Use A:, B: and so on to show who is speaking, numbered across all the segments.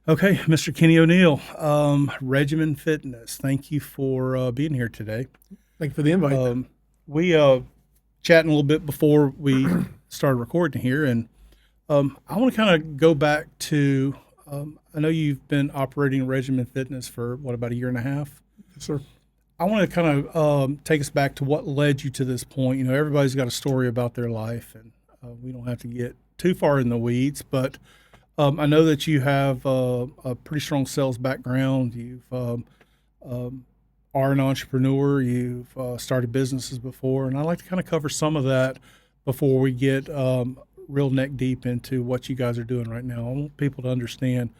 A: Okay, Mr. Kenny O'Neill, Regymen Fitness. Thank you for being here today.
B: Thank you for the invite.
A: We chatting a little bit before we started recording here, and I want to kind of go back to. I know you've been operating Regymen Fitness for what, about a year and a half.
B: Yes, sir.
A: I want to kind of take us back to what led you to this point. You know, everybody's got a story about their life, and we don't have to get too far in the weeds, but I know that you have a pretty strong sales background. You've are an entrepreneur. You've started businesses before, and I'd like to kind of cover some of that before we get real neck deep into what you guys are doing right now. I want people to understand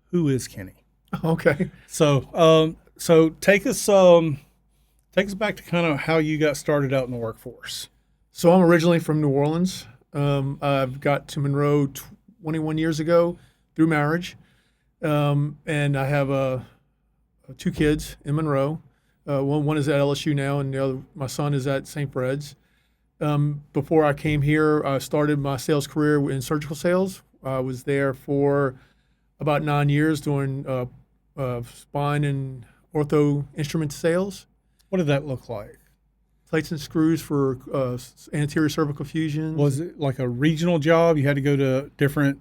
A: who is Kenny.
B: Okay.
A: So take us back to kind of how you got started out in the workforce.
B: So I'm originally from New Orleans. I've got to Monroe 21 years ago through marriage, and I have two kids in Monroe. One is at LSU now, and the other, my son, is at St. Fred's. Before I came here, I started my sales career in surgical sales. I was there for about 9 years doing spine and ortho instrument sales,
A: What did that look like?
B: plates and screws for anterior cervical fusions.
A: Was it like a regional job? You had to go to different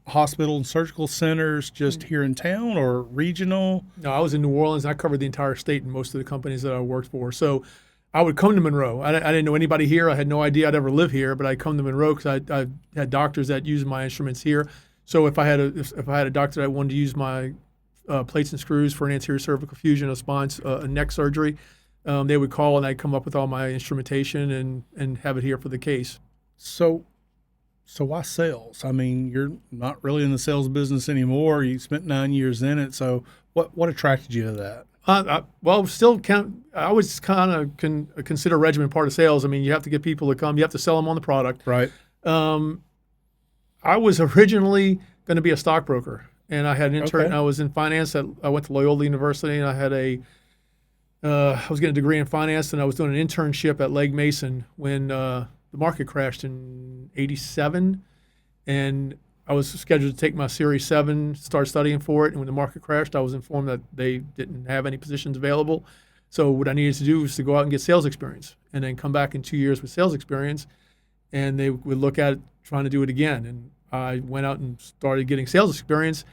A: hospital and surgical centers just here in town, or regional?
B: No, I was in New Orleans. I covered the entire state and most of the companies that I worked for. So I would come to Monroe. I didn't know anybody here. I had no idea I'd ever live here, but I'd come to Monroe because I had doctors that used my instruments here. So if I had a doctor that wanted to use my plates and screws for an anterior cervical fusion, a spine, a neck surgery, they would call and I'd come up with all my instrumentation and have it here for the case.
A: So, so why sales? I mean, you're not really in the sales business anymore. You spent 9 years in it. So what attracted you to that?
B: Well, still, I always kind of consider Regymen part of sales. I mean, you have to get people to come. You have to sell them on the product.
A: Right.
B: I was originally going to be a stockbroker, and I had an intern.
A: Okay.
B: I was in finance. I went to Loyola University, and I had I was getting a degree in finance, and I was doing an internship at Legg Mason when the market crashed in '87, and I was scheduled to take my Series 7, start studying for it, and when the market crashed, I was informed that they didn't have any positions available. So what I needed to do was to go out and get sales experience, and then come back in 2 years with sales experience, and they would look at trying to do it again. And I went out and started getting sales experience,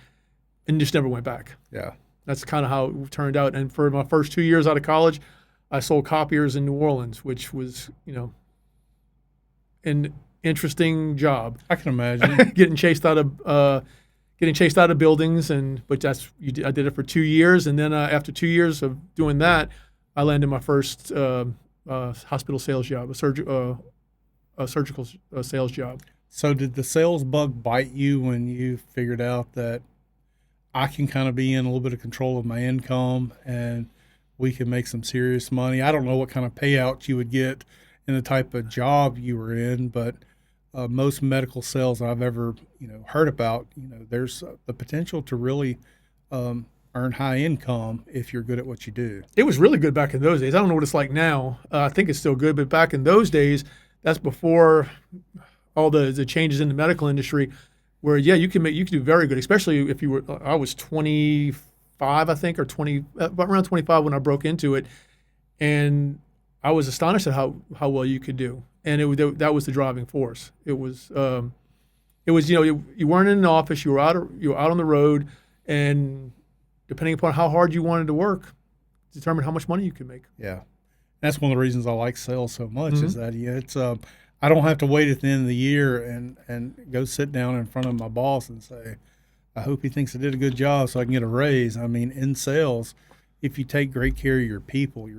B: and just never went back.
A: Yeah.
B: That's kind of how it turned out. And for my first 2 years out of college, I sold copiers in New Orleans, which was, an interesting job.
A: I can imagine.
B: Getting chased out of buildings, I did it for 2 years, and then after 2 years of doing that, I landed my first hospital sales job, a surgical sales job.
A: So did the sales bug bite you when you figured out that I can kind of be in a little bit of control of my income and we can make some serious money? I don't know what kind of payout you would get in the type of job you were in, but most medical sales I've ever heard about, there's the potential to really earn high income if you're good at what you do.
B: It was really good back in those days. I don't know what it's like now. I think it's still good, but back in those days, that's before all the changes in the medical industry, where you can do very good, especially if you were. I was 25, I think, or 20, around 25 when I broke into it, and I was astonished at how well you could do, and that was the driving force. It was you weren't in an office, you were out on the road, and depending upon how hard you wanted to work, determined how much money you could make.
A: Yeah, that's one of the reasons I like sales so much. Is that it's I don't have to wait at the end of the year and go sit down in front of my boss and say, I hope he thinks I did a good job so I can get a raise. I mean, in sales, if you take great care of your people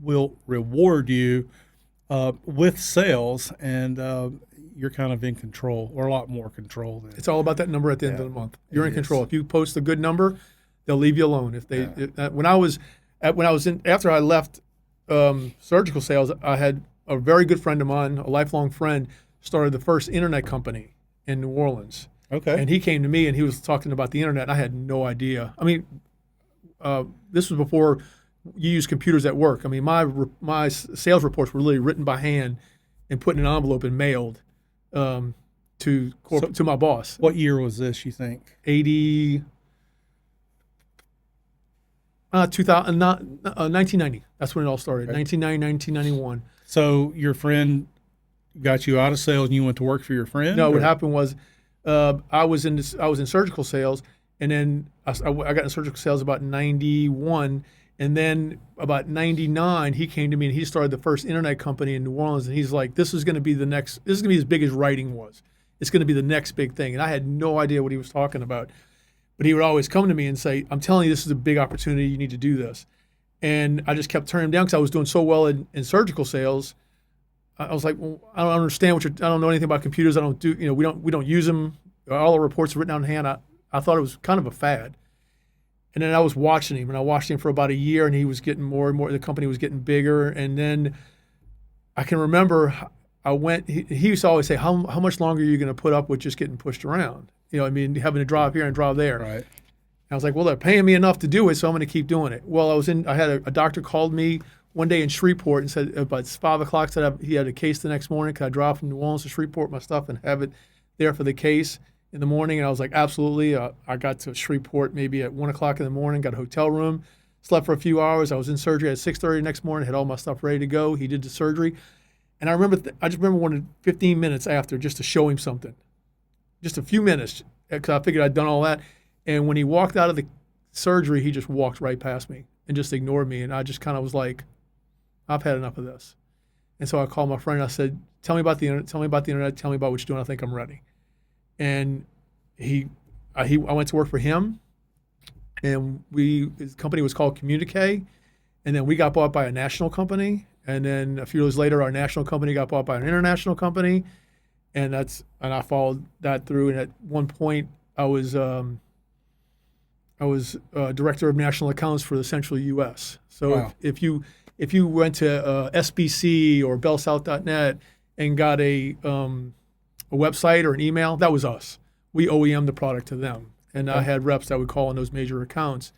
A: will reward you with sales, and you're kind of in control, or a lot more control than.
B: It's all about that number at the end of the month. You're in control. If you post a good number, they'll leave you alone. After I left surgical sales, I had a very good friend of mine, a lifelong friend, started the first internet company in New Orleans.
A: Okay.
B: And he came to me and he was talking about the internet. And I had no idea. I mean, this was before you use computers at work. I mean, my sales reports were really written by hand and put in an envelope and mailed to to corporate, to my boss.
A: What year was this, you think?
B: 1990. That's when it all started.
A: Okay.
B: 1990, 1991.
A: So your friend got you out of sales and you went to work for your friend?
B: No,
A: or?
B: what happened was I was in surgical sales, and then I got in surgical sales about 91, and then about 99 he came to me and he started the first internet company in New Orleans, and he's like, this is going to be as big as writing was. It's going to be the next big thing. And I had no idea what he was talking about. But he would always come to me and say, I'm telling you, this is a big opportunity. You need to do this. And I just kept turning him down because I was doing so well in surgical sales. I was like, well, I don't understand I don't know anything about computers. I don't do, we don't use them. All the reports are written down in hand. I thought it was kind of a fad. And then I was watching him, and I watched him for about a year, and he was getting more and more, the company was getting bigger. And then I can remember he used to always say, how much longer are you going to put up with just getting pushed around? Having to drive here and drive there.
A: Right.
B: And I was like, well, they're paying me enough to do it, so I'm going to keep doing it. Well, I had a doctor called me one day in Shreveport and said about 5 o'clock, said he had a case the next morning. Could I drive from New Orleans to Shreveport, my stuff, and have it there for the case in the morning? And I was like, absolutely. I got to Shreveport maybe at 1 o'clock in the morning, got a hotel room, slept for a few hours. I was in surgery at 6:30 the next morning, had all my stuff ready to go. He did the surgery. And I just remember wanting 15 minutes after just to show him something. Just a few minutes, because I figured I'd done all that. And when he walked out of the surgery, he just walked right past me and just ignored me. And I just kind of was like, I've had enough of this. And so I called my friend and I said, tell me about the internet, tell me about what you're doing. I think I'm ready. And I went to work for him, and his company was called Communique. And then we got bought by a national company. And then a few years later, our national company got bought by an international company. And I followed that through. And at one point, I was director of national accounts for the Central U.S. So
A: wow.
B: if you went to SBC or bellsouth.net and got a website or an email, that was us. We OEM the product to them, and I had reps that would call on those major accounts.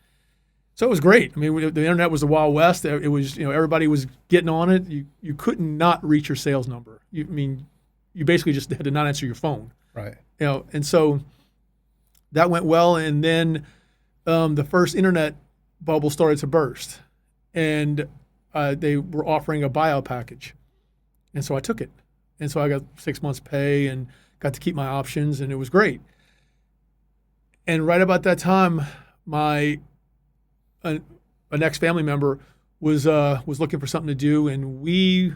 B: So it was great. I mean, the internet was the Wild West. It was, everybody was getting on it. You couldn't not reach your sales number. You basically just had to not answer your phone.
A: Right.
B: And so that went well. And then the first internet bubble started to burst, and they were offering a buyout package. And so I took it. And so I got 6 months pay and got to keep my options, and it was great. And right about that time, an ex-family member was looking for something to do, and we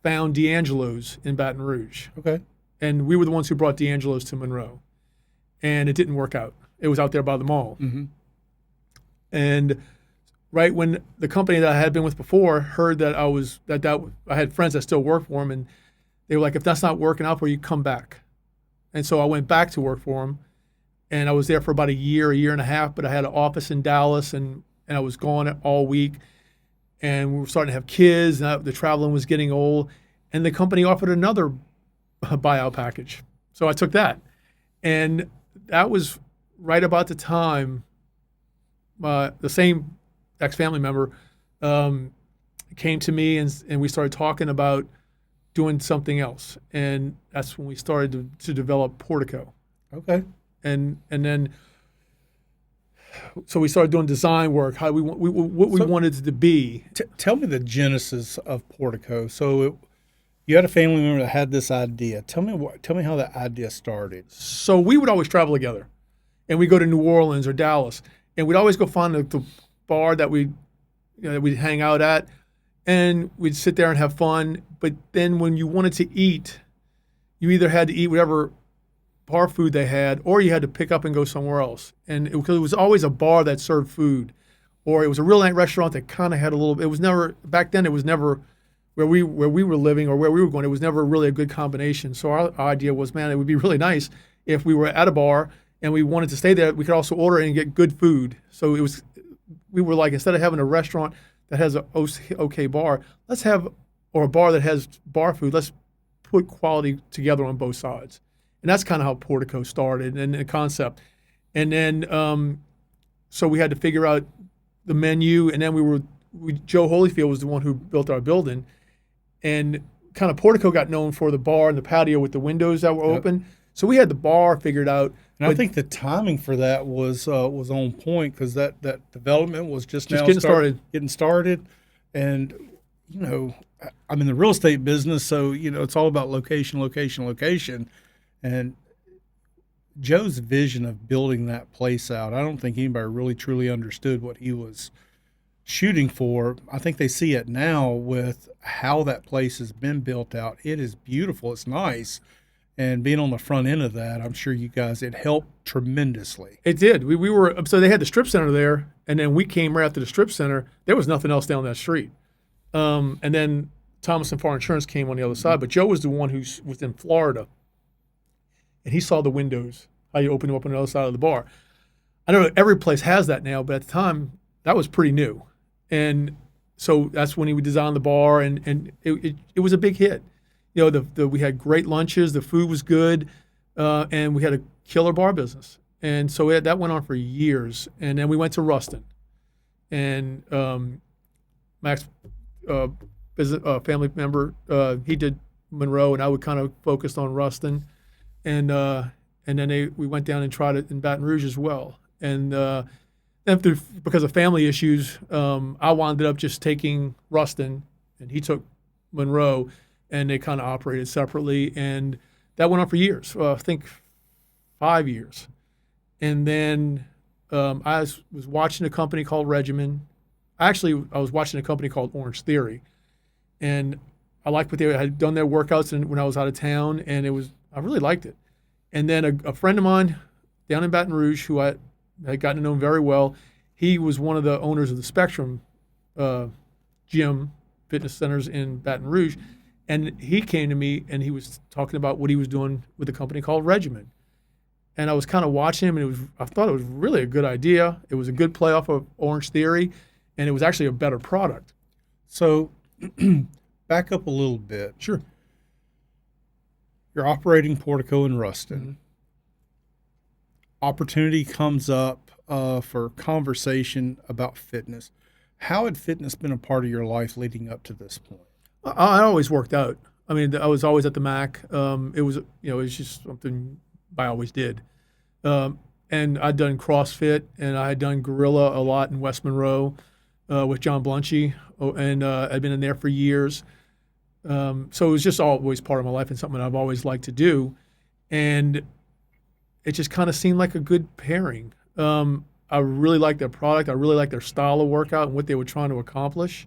B: found D'Angelo's in Baton Rouge.
A: Okay.
B: And we were the ones who brought D'Angelo's to Monroe. And it didn't work out. It was out there by the mall.
A: Mm-hmm.
B: And right when the company that I had been with before heard that I had friends that still work for them, and they were like, if that's not working out for you, come back. And so I went back to work for them, and I was there for about a year and a half, but I had an office in Dallas, and I was gone all week, and we were starting to have kids, and the traveling was getting old, and the company offered another buyout package. So I took that. And that was right about the time the same ex-family member came to me, and we started talking about doing something else. And that's when we started to develop Portico.
A: Okay.
B: And then, so we started doing design work, what we wanted it to be.
A: Tell me the genesis of Portico. So you had a family member that had this idea. Tell me how that idea started.
B: So we would always travel together, and we'd go to New Orleans or Dallas, and we'd always go find the bar that we'd hang out at, and we'd sit there and have fun. But then when you wanted to eat, you either had to eat whatever bar food they had, or you had to pick up and go somewhere else. And it was always a bar that served food, or it was a real nice restaurant that kind of had a little. It was never back then. It was never where we were living or where we were going. It was never really a good combination. So our idea was, man, it would be really nice if we were at a bar and we wanted to stay there. We could also order and get good food. So we were like, instead of having a restaurant that has an okay bar, let's have, or a bar that has bar food, let's put quality together on both sides. And that's kind of how Portico started and the concept. And then, so we had to figure out the menu, and then Joe Holyfield was the one who built our building. And kind of Portico got known for the bar and the patio with the windows that were open. So we had the bar figured out.
A: And I think the timing for that was on point because that development was just now getting started, and you know, I'm in the real estate business, so you know it's all about location, location, location, and Joe's vision of building that place out, I don't think anybody really truly understood what he was shooting for. I think they see it now with how that place has been built out. It is beautiful. It's nice. And being on the front end of that, I'm sure you guys, it helped tremendously.
B: It did. We were, so they had the strip center there, and then we came right after the strip center. There was nothing else down that street. And then Thomas and Farr Insurance came on the other side, but Joe was the one who was in Florida. And he saw the windows, how you open them up on the other side of the bar. I know every place has that now, but at the time, that was pretty new. And so that's when he would design the bar, and it was a big hit. You know, we had great lunches, the food was good, and we had a killer bar business. And so that went on for years. And then we went to Ruston. And Max, family member, he did Monroe, and I would kind of focused on Ruston. And then we went down and tried it in Baton Rouge as well. And because of family issues, I wound up just taking Ruston, and he took Monroe, and they kind of operated separately. And that went on for years, I think 5 years. And then I was watching a company called Regymen. Actually, I was watching a company called Orange Theory. And I liked what they had done their workouts when I was out of town, and I really liked it. And then a friend of mine down in Baton Rouge, who I had gotten to know very well, he was one of the owners of the Spectrum gym fitness centers in Baton Rouge. And he came to me, and he was talking about what he was doing with a company called Regymen. And I was kind of watching him, and I thought it was really a good idea. It was a good play off of Orange Theory, and it was actually a better product.
A: So back up a little bit.
B: Sure.
A: You're operating Portico in Ruston.
B: Mm-hmm.
A: Opportunity comes up for conversation about fitness. How had fitness been a part of your life leading up to this point?
B: I always worked out. I mean, I was always at the Mac. It was just something I always did. And I'd done CrossFit, and I had done Gorilla a lot in West Monroe with John Blunchy, and I'd been in there for years. So it was just always part of my life and something I've always liked to do. And it just kind of seemed like a good pairing. I really liked their product. I really liked their style of workout and what they were trying to accomplish.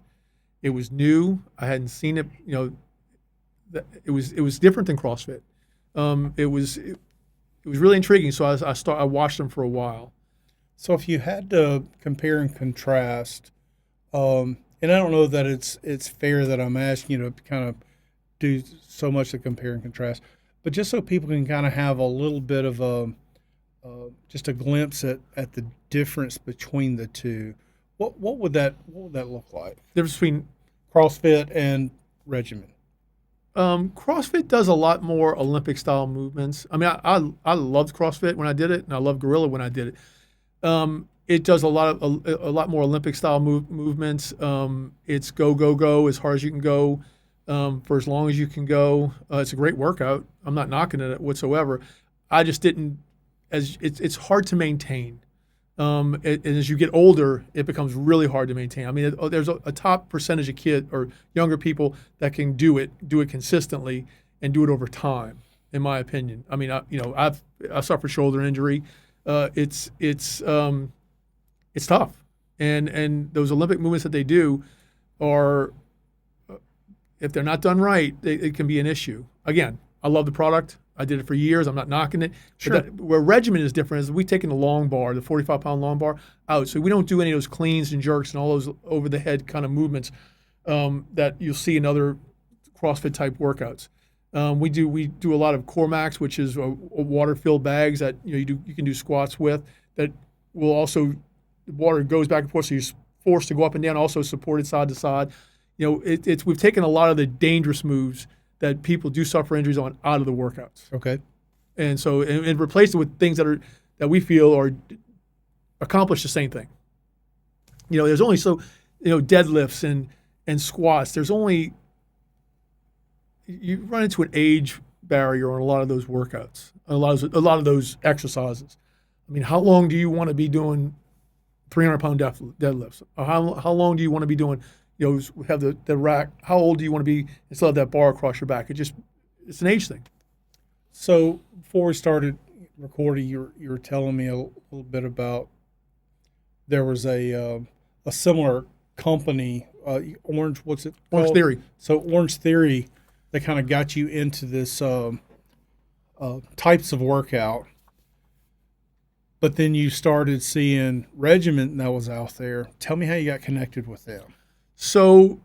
B: It was new. I hadn't seen it. It was different than CrossFit. It was really intriguing. So I watched them for a while.
A: So if you had to compare and contrast, and I don't know that it's fair that I'm asking you to kind of do so much to compare and contrast, but just so people can kind of have a little bit of just a glimpse at the difference between the two. What would that look like?
B: Difference between
A: CrossFit and Regymen.
B: CrossFit does a lot more Olympic style movements. I mean, I loved CrossFit when I did it, and I loved Gorilla when I did it. It does a lot more Olympic style movements. It's go as hard as you can go, for as long as you can go. It's a great workout. I'm not knocking it whatsoever. I just didn't. It's hard to maintain. And as you get older, it becomes really hard to maintain. I mean, there's a top percentage of kids or younger people that can do it consistently and do it over time, in my opinion. I mean, I suffered shoulder injury. It's tough, and those Olympic movements that they do are, if they're not done right, it can be an issue. Again, I love the product. I did it for years. I'm not knocking it.
A: Sure.
B: Where Regymen is different is we've taken the long bar, the 45-pound long bar, out. So we don't do any of those cleans and jerks and all those over-the-head kind of movements that you'll see in other CrossFit-type workouts. We do a lot of core max, which is water-filled bags that you can do squats with. That will also, the water goes back and forth, so you're forced to go up and down, also supported side to side. We've taken a lot of the dangerous moves that people do suffer injuries on out of the workouts.
A: Okay.
B: And so and replace it with things that we feel are accomplish the same thing. There's only deadlifts and squats. There's only you run into an age barrier on a lot of those workouts, a lot of those exercises. I mean, how long do you want to be doing 300-pound deadlifts? Or how long do you want to be doing, have the rack? How old do you want to be and still have that bar across your back? It's an age thing.
A: So before we started recording, you were telling me a little bit about there was a similar company, Orange. What's it called?
B: Orange Theory.
A: So Orange Theory, that kind of got you into this types of workout. But then you started seeing Regymen that was out there. Tell me how you got connected with them.
B: So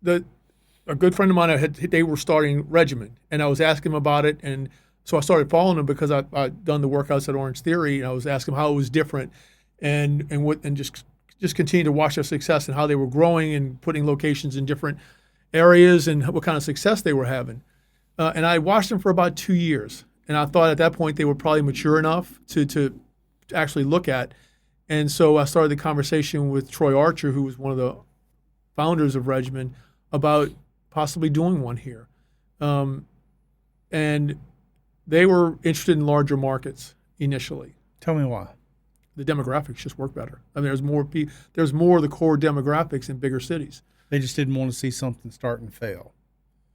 B: a good friend of mine, they were starting Regymen, and I was asking him about it, and so I started following them because I'd done the workouts at Orange Theory, and I was asking him how it was different, and just continue to watch their success and how they were growing and putting locations in different areas and what kind of success they were having. And I watched them for about 2 years, and I thought at that point they were probably mature enough to actually look at. And so I started the conversation with Troy Archer, who was one of the founders of Regymen, about possibly doing one here. And they were interested in larger markets initially.
A: Tell me why.
B: The demographics just work better. I mean, there's more of the core demographics in bigger cities.
A: They just didn't want to see something start and fail.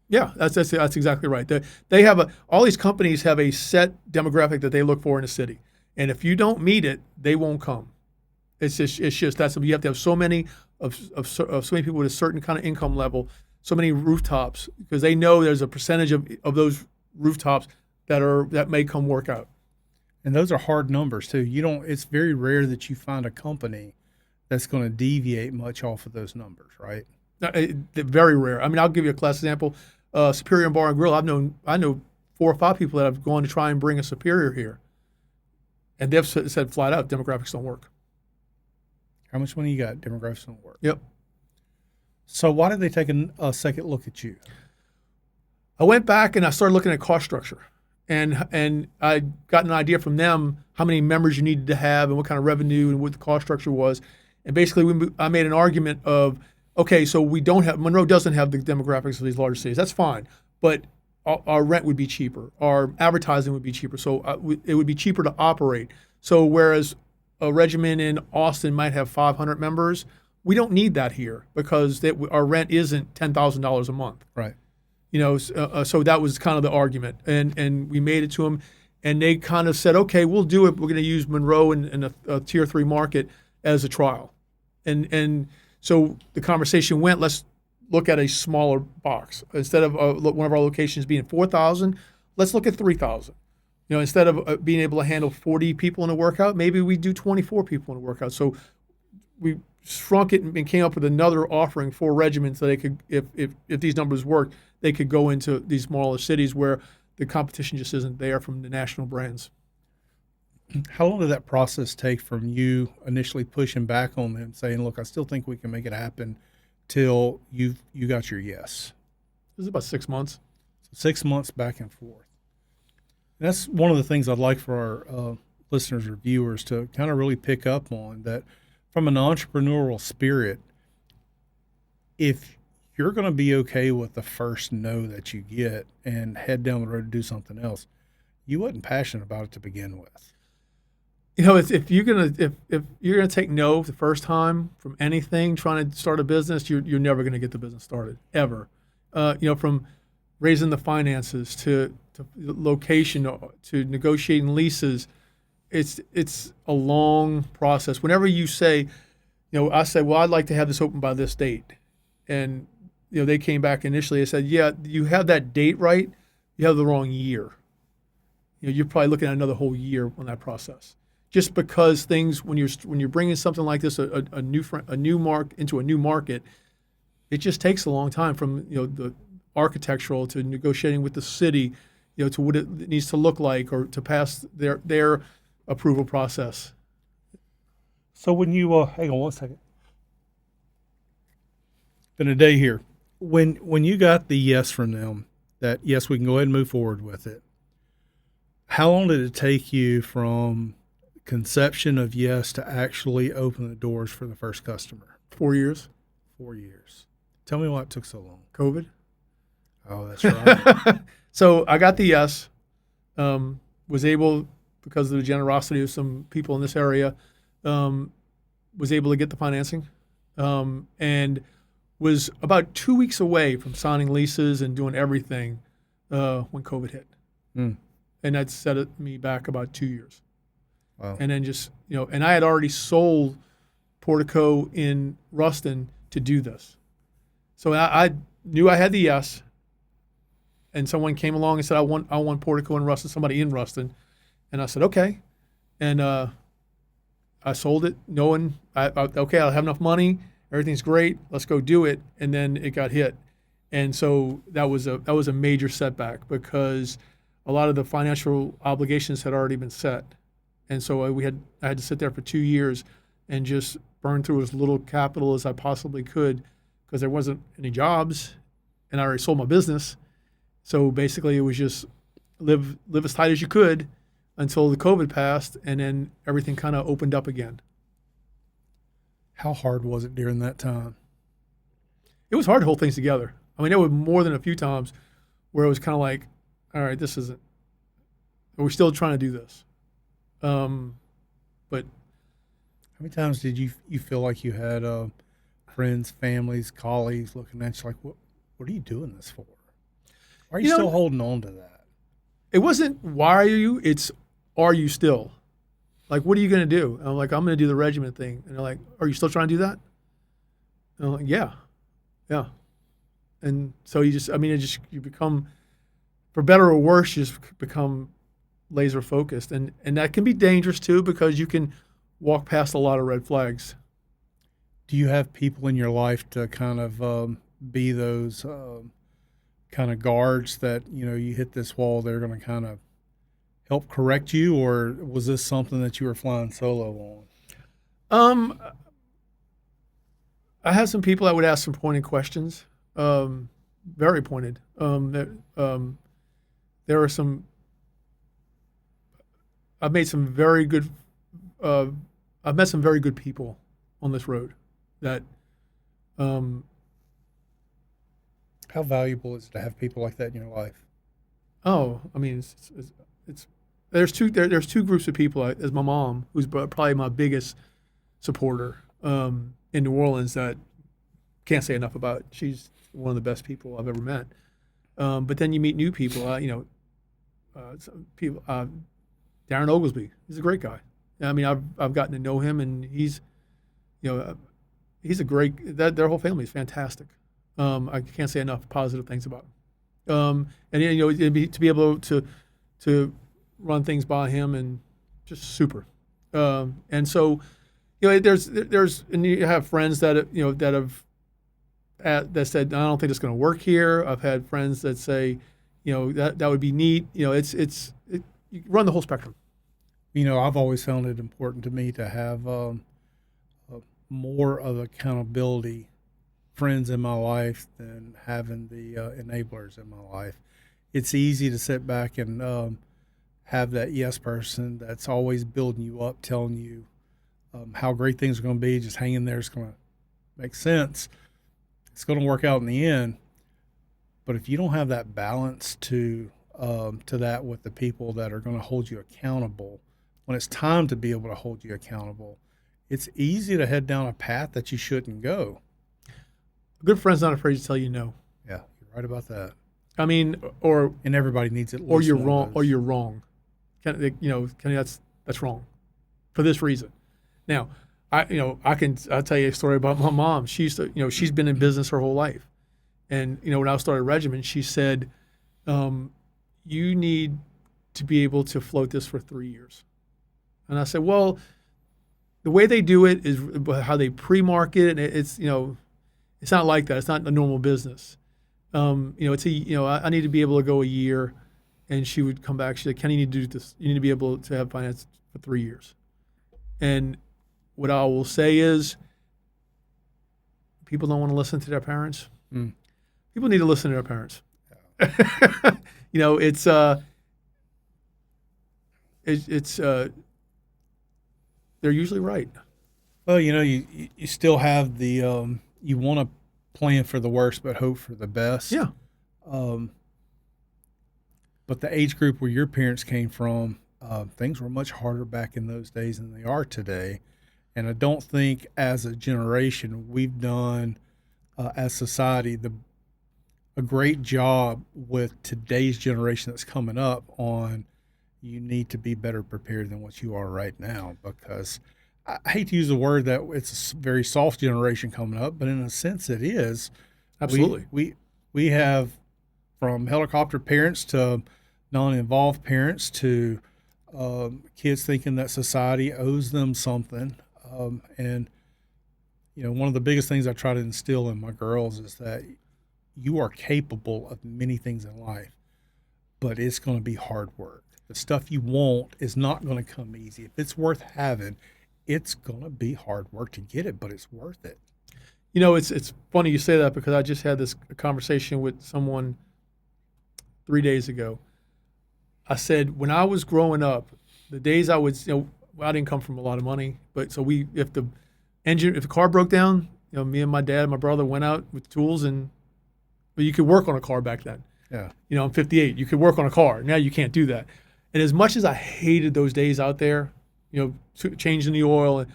B: Yeah, that's exactly right. They have all these companies have a set demographic that they look for in a city, and if you don't meet it, they won't come. It's just that's you have to have so many so many people with a certain kind of income level, so many rooftops, because they know there's a percentage of those rooftops that may come work out.
A: And those are hard numbers too. It's very rare that you find a company that's going to deviate much off of those numbers, right?
B: Very rare. I mean, I'll give you a class example. Superior Bar and Grill. I know 4 or 5 people that have gone to try and bring a Superior here, and they've said flat out, demographics don't work.
A: How much money you got? Demographics don't work.
B: Yep.
A: So why did they take a second look at you?
B: I went back and I started looking at cost structure, and I got an idea from them how many members you needed to have and what kind of revenue and what the cost structure was, and basically I made an argument of, okay, so Monroe doesn't have the demographics of these larger cities. That's fine, but our rent would be cheaper, our advertising would be cheaper, so it would be cheaper to operate. So whereas a Regymen in Austin might have 500 members, we don't need that here because our rent isn't $10,000 a month.
A: Right.
B: So that was kind of the argument, and we made it to them, and they kind of said, okay, we'll do it. We're going to use Monroe in a tier 3 market as a trial, and so the conversation went, let's look at a smaller box instead of one of our locations being 4,000. Let's look at 3,000. Instead of being able to handle 40 people in a workout, maybe we do 24 people in a workout. So we shrunk it and came up with another offering for Regymen so they could, if these numbers work, they could go into these smaller cities where the competition just isn't there from the national brands.
A: How long did that process take from you initially pushing back on them, saying, look, I still think we can make it happen, till you got your yes?
B: It was about 6 months.
A: So 6 months back and forth. And that's one of the things I'd like for our listeners or viewers to kind of really pick up on, that from an entrepreneurial spirit, if you're going to be okay with the first no that you get and head down the road to do something else, you wasn't passionate about it to begin with.
B: If you're gonna take no the first time from anything, trying to start a business, you're never gonna get the business started ever. From raising the finances to location to negotiating leases, it's a long process. Whenever you say, I say, well, I'd like to have this open by this date, and they came back initially and said, yeah, you have that date right, you have the wrong year. You're probably looking at another whole year on that process. Just because things, when you're bringing something like this, a new market, it just takes a long time from the architectural to negotiating with the city, to what it needs to look like or to pass their approval process.
A: So when you hang on one second, been a day here. When you got the yes from them, that yes, we can go ahead and move forward with it, how long did it take you from conception of yes to actually open the doors for the first customer?
B: 4 years.
A: 4 years. Tell me why it took so long.
B: COVID.
A: Oh, that's right.
B: So I got the yes. Was able, because of the generosity of some people in this area, was able to get the financing, and was about 2 weeks away from signing leases and doing everything when COVID hit.
A: Mm.
B: And that set me back about 2 years.
A: Wow.
B: And then just, and I had already sold Portico in Ruston to do this. So I knew I had the yes. And someone came along and said, I want Portico in Ruston, somebody in Ruston. And I said, okay. And I sold it knowing, okay, I'll have enough money. Everything's great. Let's go do it. And then it got hit. And so that was a major setback because a lot of the financial obligations had already been set. And so I had to sit there for 2 years and just burn through as little capital as I possibly could because there wasn't any jobs and I already sold my business. So basically it was just live as tight as you could until the COVID passed and then everything kind of opened up again.
A: How hard was it during that time?
B: It was hard to hold things together. I mean, there were more than a few times where it was kind of like, all right, we're still trying to do this. But
A: how many times did you feel like you had friends, families, colleagues looking at you like, what are you doing this for? Why are you still holding on to that?
B: It wasn't why are you, it's are you still? Like, what are you going to do? And I'm like, I'm going to do the Regymen thing. And they're like, are you still trying to do that? And I'm like, yeah. And so you become, for better or worse, you just become laser focused. And that can be dangerous too because you can walk past a lot of red flags.
A: Do you have people in your life to kind of be those kind of guards that, you hit this wall, they're going to kind of help correct you, or was this something that you were flying solo on?
B: I had some people that would ask some pointed questions, very pointed. There are some. I've met some very good people on this road. That.
A: How valuable is it to have people like that in your life?
B: Oh, I mean, it's there's two groups of people. There's my mom, who's probably my biggest supporter in New Orleans. That can't say enough about. She's one of the best people I've ever met. But then you meet new people. Some people. Darren Oglesby, he's a great guy. I mean, I've gotten to know him, and he's a great. Their whole family is fantastic. I can't say enough positive things about him. And to be able to run things by him and just super. And so, there's and you have friends that that said, I don't think it's going to work here. I've had friends that say, that would be neat. You run the whole spectrum.
A: I've always found it important to me to have more of accountability friends in my life than having the enablers in my life. It's easy to sit back and have that yes person that's always building you up, telling you how great things are going to be, just hang in there, it's going to make sense. It's going to work out in the end. But if you don't have that balance to that with the people that are going to hold you accountable, when it's time to be able to hold you accountable, it's easy to head down a path that you shouldn't go.
B: A good friend's not afraid to tell you no.
A: Yeah, you're right about that.
B: I mean,
A: and everybody needs it.
B: Or you're wrong. Or you're wrong. That's wrong, for this reason. Now, I'll tell you a story about my mom. She's been in business her whole life, and when I started Regymen, she said, "You need to be able to float this for 3 years." And I said, "Well, the way they do it is how they pre-market it. It's not like that. It's not a normal business. I need to be able to go a year." And she would come back. She said, "Kenny, you need to do this. You need to be able to have finance for 3 years." And what I will say is, people don't want to listen to their parents. Mm. People need to listen to their parents. They're usually right.
A: Well, you still have the you want to plan for the worst but hope for the best.
B: Yeah.
A: But the age group where your parents came from, things were much harder back in those days than they are today. And I don't think as a generation we've done, as society, a great job with today's generation that's coming up on you need to be better prepared than what you are right now, because I hate to use the word that it's a very soft generation coming up, but in a sense it is.
B: Absolutely.
A: We have, from helicopter parents to non-involved parents to kids thinking that society owes them something. And one of the biggest things I try to instill in my girls is that you are capable of many things in life, but it's going to be hard work. The stuff you want is not going to come easy. If it's worth having, it's going to be hard work to get it, but it's worth it.
B: It's funny you say that, because I just had this conversation with someone 3 days ago. I said, when I was growing up, the days I would, I didn't come from a lot of money, but so if the car broke down, me and my dad and my brother went out with tools, but you could work on a car back then.
A: Yeah.
B: I'm 58. You could work on a car. Now you can't do that. And as much as I hated those days out there, changing the oil and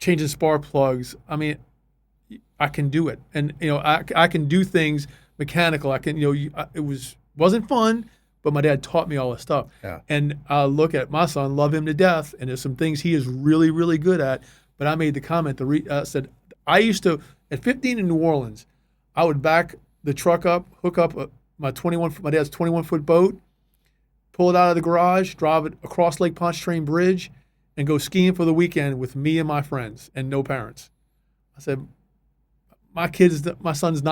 B: changing spark plugs, I mean, I can do it. And, I can do things mechanical. I can, it wasn't fun, but my dad taught me all this stuff.
A: Yeah.
B: And I look at my son, love him to death, and there's some things he is really, really good at. But I made the comment, said, I used to, at 15 in New Orleans, I would back the truck up, hook up my dad's 21-foot boat, pull it out of the garage, drive it across Lake Pontchartrain Bridge, and go skiing for the weekend with me and my friends and no parents. I said, my son's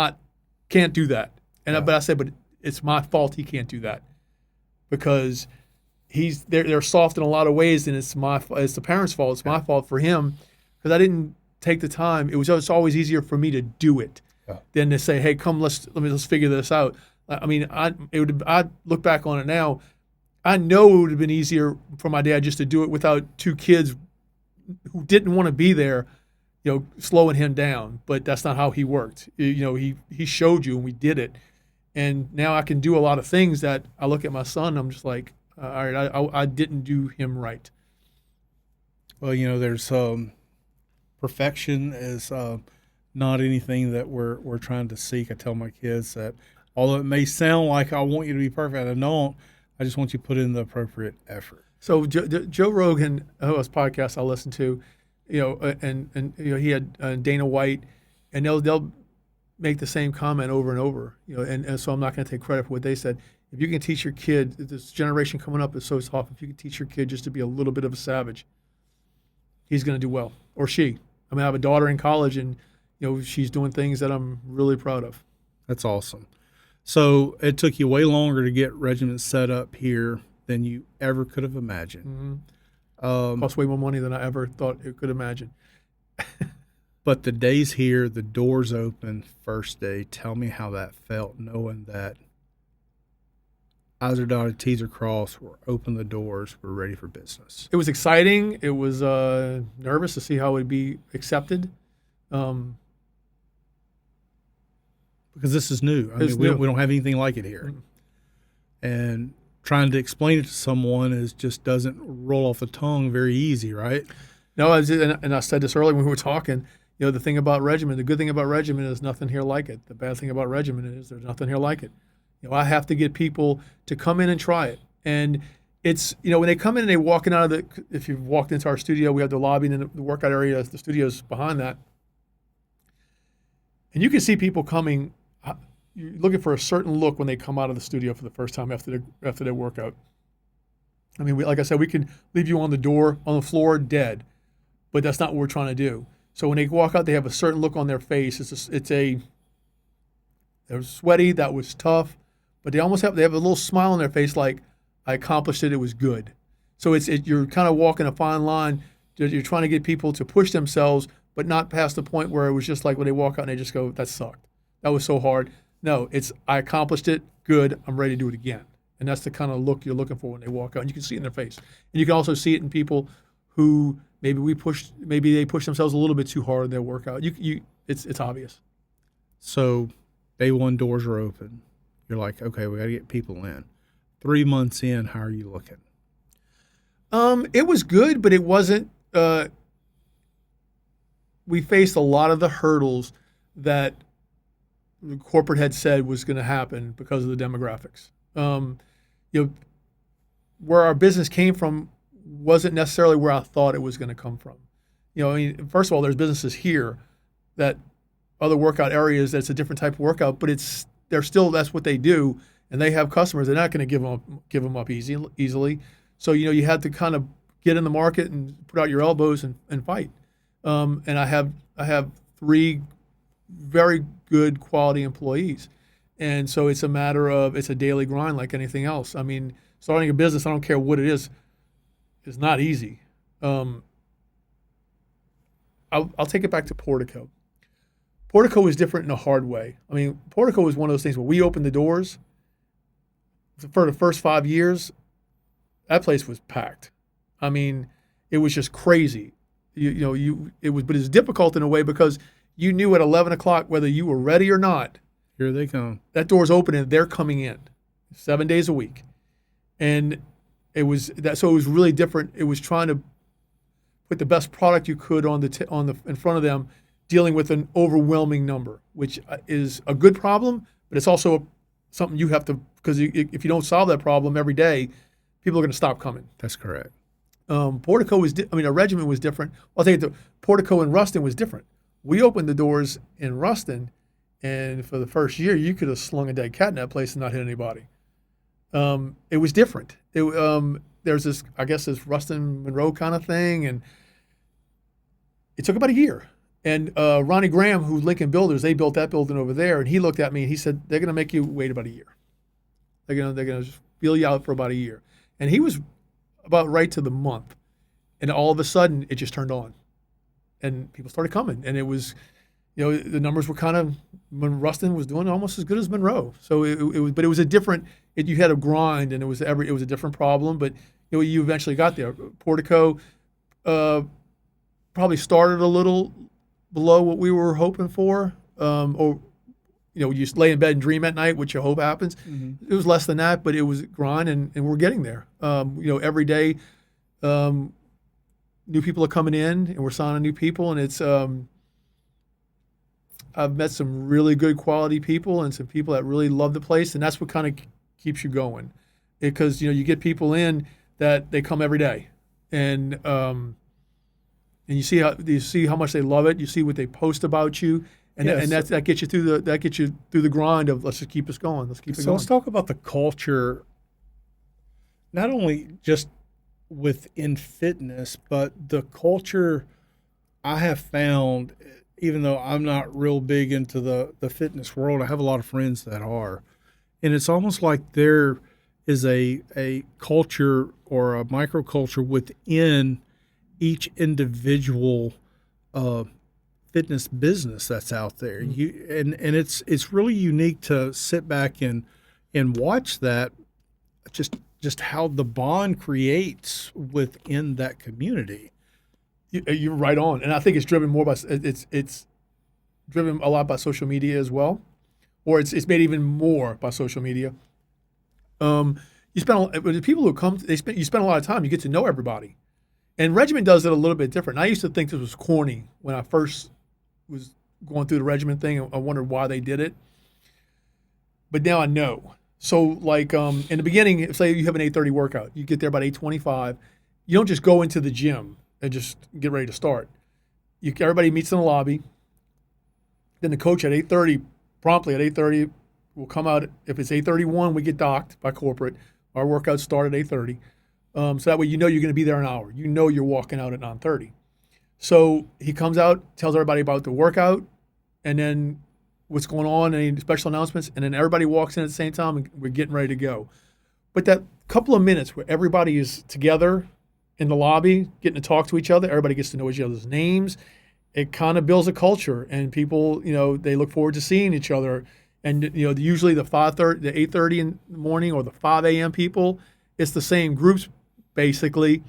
B: can't do that. But I said, but it's my fault he can't do that, because they're soft in a lot of ways, and it's the parents' fault. It's my fault for him, because I didn't take the time. It's always easier for me to do it than to say, hey, come, let's figure this out. I mean, I look back on it now. I know it would have been easier for my dad just to do it without two kids who didn't want to be there, slowing him down. But that's not how he worked. He showed you, and we did it. And now I can do a lot of things that I look at my son, I'm just like, all right, I didn't do him right.
A: Well, there's perfection is not anything that we're trying to seek. I tell my kids that although it may sound like I want you to be perfect, I don't. I just want you to put in the appropriate effort.
B: So Joe Rogan, his podcast I listen to, and he had Dana White, and they'll make the same comment over and over, and so I'm not going to take credit for what they said. If you can teach your kid, this generation coming up is so soft, if you can teach your kid just to be a little bit of a savage, he's going to do well, or she. I mean, I have a daughter in college, and she's doing things that I'm really proud of.
A: That's awesome. So it took you way longer to get Regymen set up here than you ever could have imagined.
B: Mm-hmm. Cost way more money than I ever thought it could imagine.
A: But the days here, the doors open first day. Tell me how that felt, knowing that I's are dotted, T's are crossed, we're open the doors, we're ready for business.
B: It was exciting. It was nervous to see how it would be accepted.
A: Because this is new. We don't have anything like it here. Mm-hmm. And trying to explain it to someone just doesn't roll off the tongue very easy, right?
B: No, and I said this earlier when we were talking, the thing about Regymen, the good thing about Regymen is nothing here like it. The bad thing about Regymen is there's nothing here like it. I have to get people to come in and try it. And it's, when they come in and they walk in out of if you've walked into our studio, we have the lobby and the workout area, the studio's behind that. And you can see people coming, you're looking for a certain look when they come out of the studio for the first time after their workout. I mean, like I said, we can leave you on the floor dead, but that's not what we're trying to do. So when they walk out, they have a certain look on their face. They're sweaty, that was tough, but they have a little smile on their face, like, I accomplished it, it was good. So you're kind of walking a fine line. You're trying to get people to push themselves, but not past the point where it was just like when they walk out and they just go, that sucked. That was so hard. No, I accomplished it, good, I'm ready to do it again. And that's the kind of look you're looking for when they walk out. And you can see it in their face. And you can also see it in people who maybe they push themselves a little bit too hard in their workout. It's obvious.
A: So day one, doors are open. you're like, okay, we got to get people in. 3 months in, how are you looking?
B: It was good, but it wasn't. We faced a lot of the hurdles that the corporate had said was going to happen because of the demographics. Where our business came from wasn't necessarily where I thought it was going to come from. First of all, there's businesses here that other workout areas that's a different type of workout, but that's what they do, and they have customers. They're not going to give them up easily. So you had to kind of get in the market and put out your elbows and fight. And I have 3 very good quality employees, and so it's a daily grind like anything else. I mean, starting a business, I don't care what it is not easy. I'll take it back to Portico. Portico is different in a hard way. I mean, Portico is one of those things where we opened the doors. For the first 5 years, that place was packed. I mean, it was just crazy. It was difficult in a way because you knew at 11 o'clock whether you were ready or not.
A: Here they come.
B: That door's open and they're coming in 7 days a week. And it was really different. It was trying to put the best product you could in front of them, dealing with an overwhelming number, which is a good problem, but it's also something you have to, because if you don't solve that problem every day, people are going to stop coming.
A: That's correct.
B: Portico was, a Regymen was different. I'll tell you, the Portico in Ruston was different. We opened the doors in Ruston, and for the first year, you could have slung a dead cat in that place and not hit anybody. It was different. There's this, I guess, this Ruston Monroe kind of thing, and it took about a year. And Ronnie Graham, who Lincoln Builders, they built that building over there, and he looked at me and he said, "They're going to make you wait about a year. They're going to feel you out for about a year." And he was about right to the month, and all of a sudden it just turned on, and people started coming, and it was, the numbers were kind of, when Ruston was doing almost as good as Monroe. So it was a different. You had a grind, and it was a different problem, but you eventually got there. Portico probably started a little below what we were hoping for, or you just lay in bed and dream at night, which you hope happens. Mm-hmm. It was less than that, but it was a grind, and we're getting there. Every day, new people are coming in, and we're signing new people, and it's. I've met some really good quality people and some people that really love the place, and that's what kind of keeps you going, because you get people in that they come every day, and you see how much they love it. You see what they post about you. And, yes. and that gets you through the grind of, let's just keep us going. Let's keep it going.
A: So let's talk about the culture, not only just within fitness, but the culture I have found, even though I'm not real big into the fitness world, I have a lot of friends that are. And it's almost like there is a culture or a microculture within each individual fitness business that's out there. And it's really unique to sit back and watch that, just how the bond creates within that community.
B: You're right on, and I think it's driven more by it's driven a lot by social media as well, or it's made even more by social media. You spend the people who come, you spend a lot of time. You get to know everybody, and Regymen does it a little bit different. And I used to think this was corny when I first was going through the Regymen thing. I wondered why they did it, but now I know. So, like in the beginning, say you have an 8:30 workout, you get there about 8:25. You don't just go into the gym and just get ready to start. Everybody meets in the lobby. Then the coach at 8:30, promptly at 8:30, will come out. If it's 8:31, we get docked by corporate. Our workouts start at 8:30. So that way you're going to be there an hour. You're walking out at 9:30. So he comes out, tells everybody about the workout, and then what's going on, any special announcements, and then everybody walks in at the same time, and we're getting ready to go. But that couple of minutes where everybody is together in the lobby, getting to talk to each other, everybody gets to know each other's names, it kind of builds a culture, and people, they look forward to seeing each other. And, usually the 5:30, the 8:30 in the morning or the 5 a.m. people, it's the same groups, basically,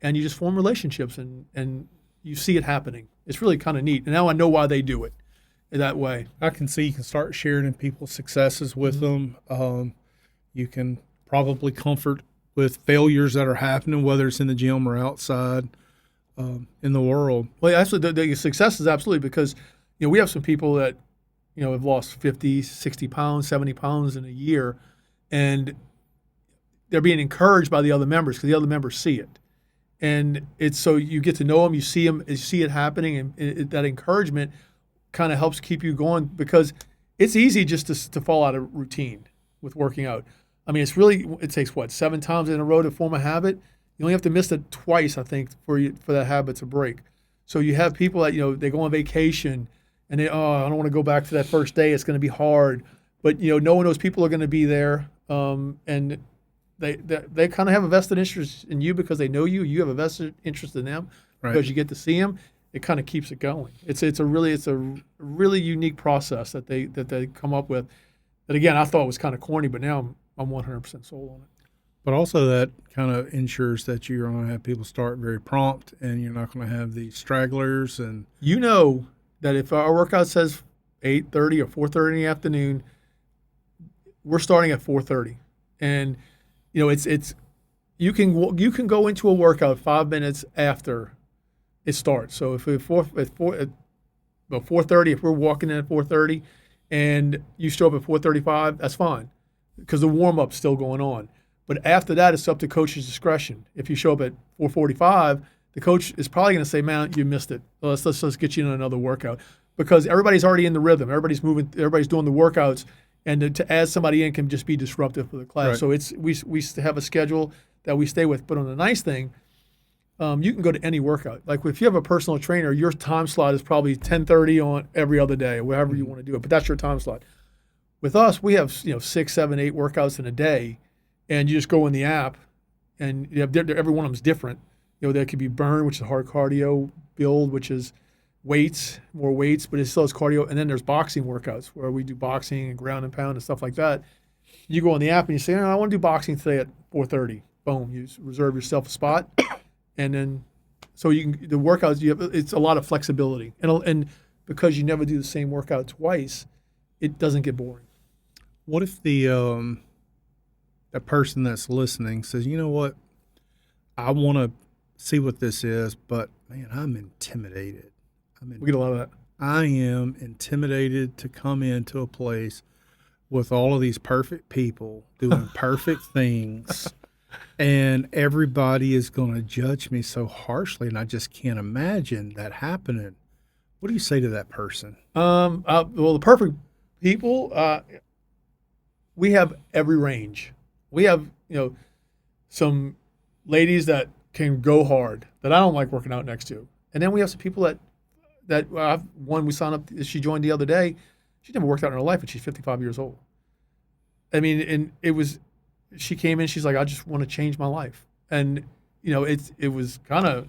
B: and you just form relationships, and you see it happening. It's really kind of neat. And now I know why they do it. that way.
A: I can see you can start sharing in people's successes with them. You can probably comfort with failures that are happening, whether it's in the gym or outside in the world.
B: Well, actually, the success is absolutely because, we have some people that, have lost 50, 60 pounds, 70 pounds in a year, and they're being encouraged by the other members because the other members see it. And it's so you get to know them, you see it happening, and that encouragement kind of helps keep you going because it's easy just to fall out of routine with working out. I mean, it takes 7 times in a row to form a habit. You only have to miss it twice, I think, for that habit to break. So you have people that, they go on vacation and I don't want to go back to that first day. It's going to be hard. But, knowing those people are going to be there and they kind of have a vested interest in you because they know you. You have a vested interest in them because you get to see them. It kind of keeps it going. It's a really unique process that they come up with. That again, I thought was kind of corny, but now I'm 100% sold on it.
A: But also that kind of ensures that you're going to have people start very prompt, and you're not going to have the stragglers. And
B: that if our workout says 8:30 or 4:30 in the afternoon, we're starting at 4:30, and it's you can go into a workout 5 minutes after it starts. So if about 4:30, if we're walking in at 4:30, and you show up at 4:35, that's fine, because the warm up's still going on. But after that, it's up to coach's discretion. If you show up at 4:45, the coach is probably going to say, "Man, you missed it. Let's get you in another workout," because everybody's already in the rhythm. Everybody's moving. Everybody's doing the workouts, and to add somebody in can just be disruptive for the class.
A: Right.
B: So we have a schedule that we stay with. But on the nice thing, you can go to any workout. Like if you have a personal trainer, your time slot is probably 10:30 on every other day, wherever you want to do it. But that's your time slot. With us, we have 6, 7, 8 workouts in a day, and you just go in the app, and every one of them is different. There could be burn, which is hard cardio, build, which is more weights, but it still has cardio. And then there's boxing workouts where we do boxing and ground and pound and stuff like that. You go on the app and you say, I want to do boxing today at 4:30. Boom, you reserve yourself a spot. And then, so the workouts, it's a lot of flexibility. And because you never do the same workout twice, it doesn't get boring.
A: what if the person that's listening says, you know what, I want to see what this is, but man, I'm intimidated.
B: We get a lot of that.
A: I am intimidated to come into a place with all of these perfect people doing perfect things, and everybody is going to judge me so harshly, and I just can't imagine that happening. What do you say to that person?
B: Well, the perfect people, we have every range. We have, some ladies that can go hard that I don't like working out next to, and then we have some people that one we signed up. She joined the other day. She never worked out in her life, and she's 55 years old. I mean, and she came in. She's like, I just want to change my life, and it was kind of,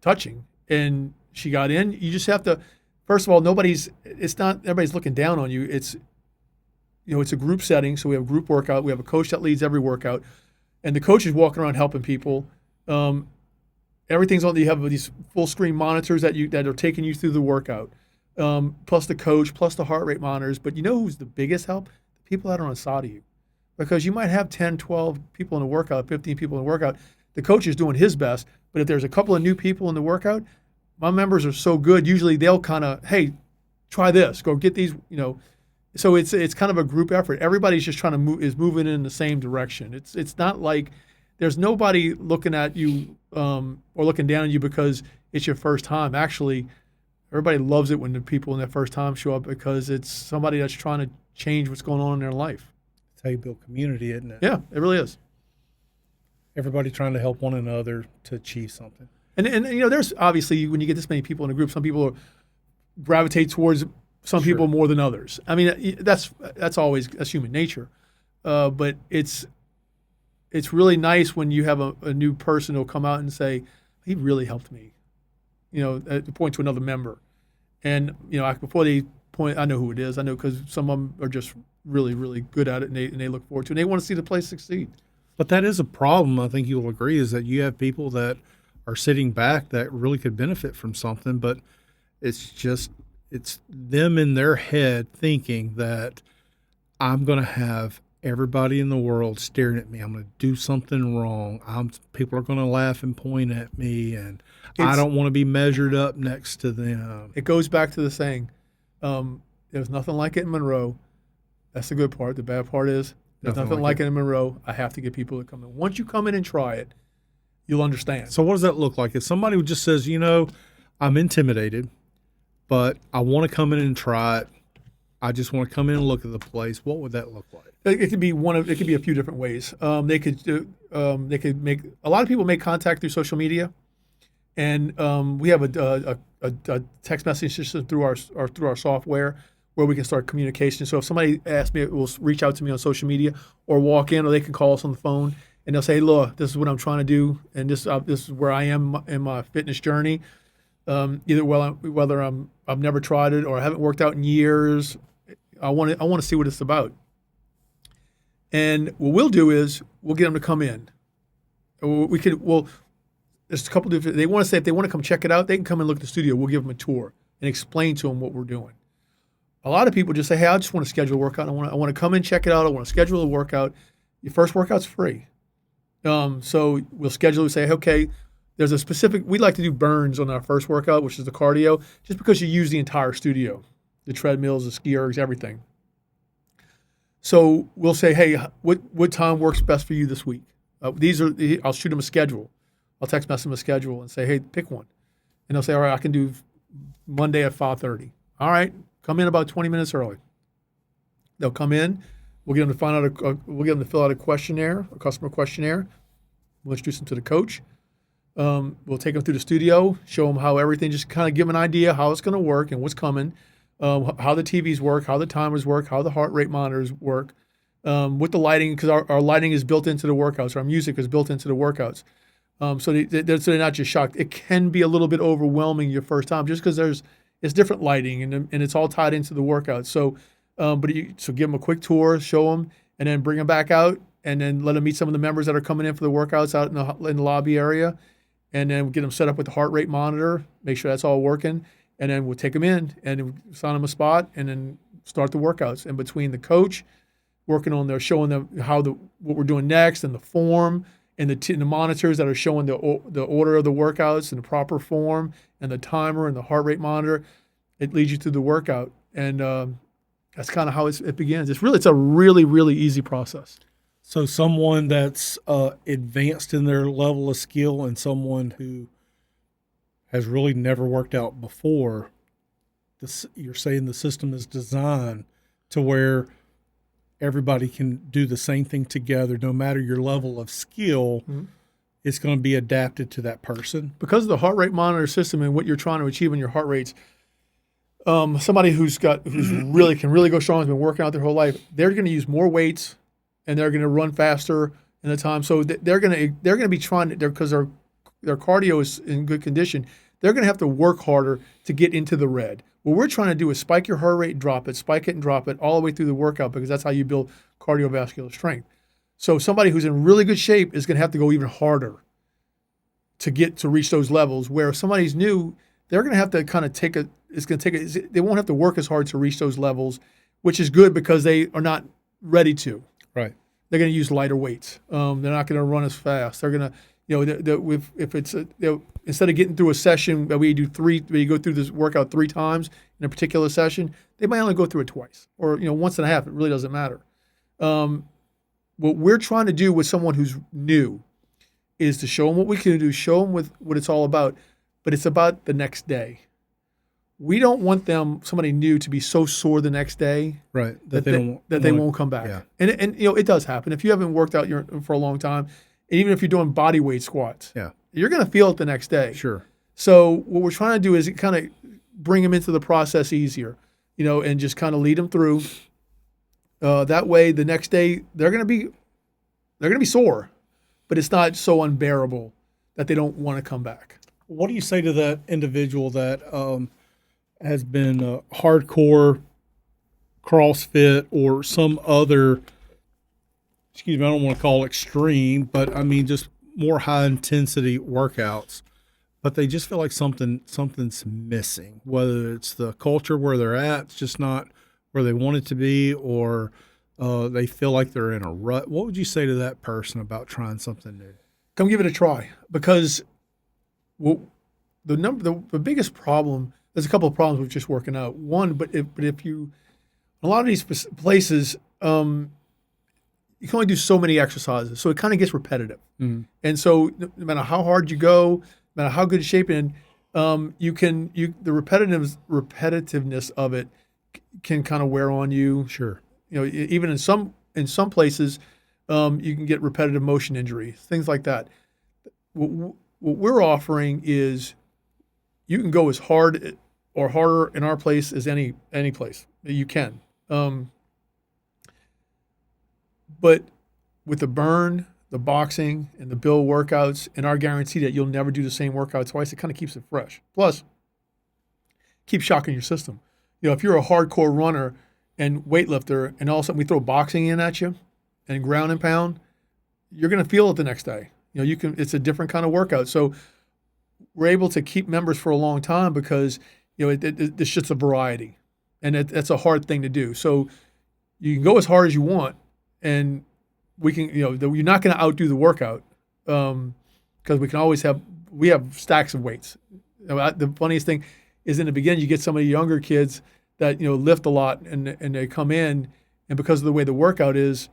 B: touching. And she got in. You just have to. First of all, it's not everybody's looking down on you. It's, it's a group setting, so we have a group workout. We have a coach that leads every workout, and the coach is walking around helping people. Everything's on. You have these full screen monitors that are taking you through the workout, plus the coach, plus the heart rate monitors. But you know who's the biggest help? The people that are on the side of you, because you might have 10, 12 people in the workout, 15 people in the workout. The coach is doing his best, but if there's a couple of new people in the workout, my members are so good. Usually they'll kind of, hey, try this, go get these, So it's kind of a group effort. Everybody's just trying to is moving in the same direction. It's not like there's nobody looking at you or looking down on you because it's your first time. Actually, everybody loves it when the people in their first time show up because it's somebody that's trying to change what's going on in their life.
A: That's how you build community, isn't it?
B: Yeah, it really is.
A: Everybody trying to help one another to achieve something.
B: And there's obviously, when you get this many people in a group, some people gravitate towards some people more than others. I mean, that's human nature. But it's really nice when you have a new person who'll come out and say, he really helped me, to point to another member. And, before they point, I know who it is. I know because some of them are just really, really good at it, and they look forward to it. And they want to see the place succeed.
A: But that is a problem, I think you'll agree, is that you have people that are sitting back that really could benefit from something, but it's just it's them in their head thinking that I'm going to have everybody in the world staring at me. I'm going to do something wrong. People are going to laugh and point at me, and I don't want to be measured up next to them.
B: It goes back to the saying, there's nothing like it in Monroe. That's the good part. The bad part is there's nothing like it in Monroe. I have to get people to come in. Once you come in and try it, you'll understand.
A: So what does that look like? If somebody who just says, I'm intimidated, but I want to come in and try it. I just want to come in and look at the place. What would that look like?
B: It could be it could be a few different ways. They could make a lot of people make contact through social media, and we have a text message system through our software where we can start communication. So if somebody asks me, will reach out to me on social media or walk in, or they can call us on the phone and they'll say, hey, look, this is what I'm trying to do, and this is where I am in my fitness journey. Either whether I've never tried it or I haven't worked out in years. I want to see what it's about. And what we'll do is we'll get them to come in. There's a couple different. They want to say if they want to come check it out, they can come and look at the studio. We'll give them a tour and explain to them what we're doing. A lot of people just say, hey, I just want to schedule a workout. I want to come in, check it out. I want to schedule a workout. Your first workout's free. So we'll schedule. We say, okay, there's a specific. We like to do burns on our first workout, which is the cardio, just because you use the entire studio. The treadmills, the ski ergs, everything. So we'll say, hey, what time works best for you this week? I'll shoot them a schedule. I'll text message them a schedule and say, hey, pick one. And they'll say, all right, I can do Monday at 5:30. All right, come in about 20 minutes early. They'll come in. We'll get them to fill out a questionnaire, a customer questionnaire. We'll introduce them to the coach. We'll take them through the studio, show them how everything, just kind of give them an idea how it's going to work and what's coming. How the TVs work, how the timers work, how the heart rate monitors work, with the lighting, because our lighting is built into the workouts. Our music is built into the workouts. So they're not just shocked. It can be a little bit overwhelming your first time just because it's different lighting and it's all tied into the workout. So, so give them a quick tour, show them, and then bring them back out, and then let them meet some of the members that are coming in for the workouts out in the lobby area, and then get them set up with the heart rate monitor, make sure that's all working. And then we'll take them in and assign them a spot and then start the workouts. And between the coach working on showing them what we're doing next and the form and the monitors that are showing the order of the workouts and the proper form and the timer and the heart rate monitor, it leads you through the workout. And that's kind of how it begins. It's a really, really easy process.
A: So someone that's advanced in their level of skill and someone who has really never worked out before, you're saying the system is designed to where everybody can do the same thing together, no matter your level of skill. Mm-hmm. It's going to be adapted to that person.
B: Because of the heart rate monitor system and what you're trying to achieve in your heart rates, somebody who's really can really go strong, has been working out their whole life, they're going to use more weights and they're going to run faster in the time. So they're going to be trying to, because their cardio is in good condition, they're going to have to work harder to get into the red. What we're trying to do is spike your heart rate and drop it, spike it and drop it all the way through the workout, because that's how you build cardiovascular strength. So somebody who's in really good shape is going to have to go even harder to reach those levels, where if somebody's new, they're going to have to kind of they won't have to work as hard to reach those levels, which is good because they are not ready to.
A: Right.
B: They're going to use lighter weights. They're not going to run as fast. They're going to, if it's instead of getting through a session that we go through this workout 3 times in a particular session, they might only go through it twice or once and a half. It really doesn't matter. What we're trying to do with someone who's new is to show them what we can do, show them what it's all about, but it's about the next day. We don't want somebody new, to be so sore the next day,
A: right?
B: That they won't come back. Yeah. And it does happen if you haven't worked out for a long time, and even if you're doing body weight squats,
A: yeah,
B: you're going to feel it the next day.
A: Sure.
B: So what we're trying to do is kind of bring them into the process easier, and just kind of lead them through. That way, the next day they're going to be sore, but it's not so unbearable that they don't want to come back.
A: What do you say to that individual that has been hardcore CrossFit or some other, I don't want to call it extreme, but I mean just more high intensity workouts, but they just feel like something's missing, whether it's the culture where they're at, it's just not where they want it to be, or they feel like they're in a rut. What would you say to that person about trying something new?
B: Come give it a try, because the biggest problem, there's a couple of problems with just working out. One, but if you, a lot of these places, you can only do so many exercises, so it kind of gets repetitive.
A: Mm.
B: And so no matter how hard you go, no matter how good shape in, the repetitiveness of it can kind of wear on you.
A: Sure.
B: You know, even in some places, you can get repetitive motion injury, things like that. What we're offering is you can go as hard or harder in our place as any place you can. But with the burn, the boxing, and the build workouts, and our guarantee that you'll never do the same workout twice, it kind of keeps it fresh. Plus, keep shocking your system. You know, if you're a hardcore runner and weightlifter, and all of a sudden we throw boxing in at you and ground and pound, you're going to feel it the next day. You know, it's a different kind of workout. So we're able to keep members for a long time because, you know, it's just a variety, and that's a hard thing to do. So you can go as hard as you want, and we can, you know, you're not going to outdo the workout, because we have stacks of weights. You know, the funniest thing is in the beginning, you get some of the younger kids that, you know, lift a lot, and they come in, and because of the way the workout is,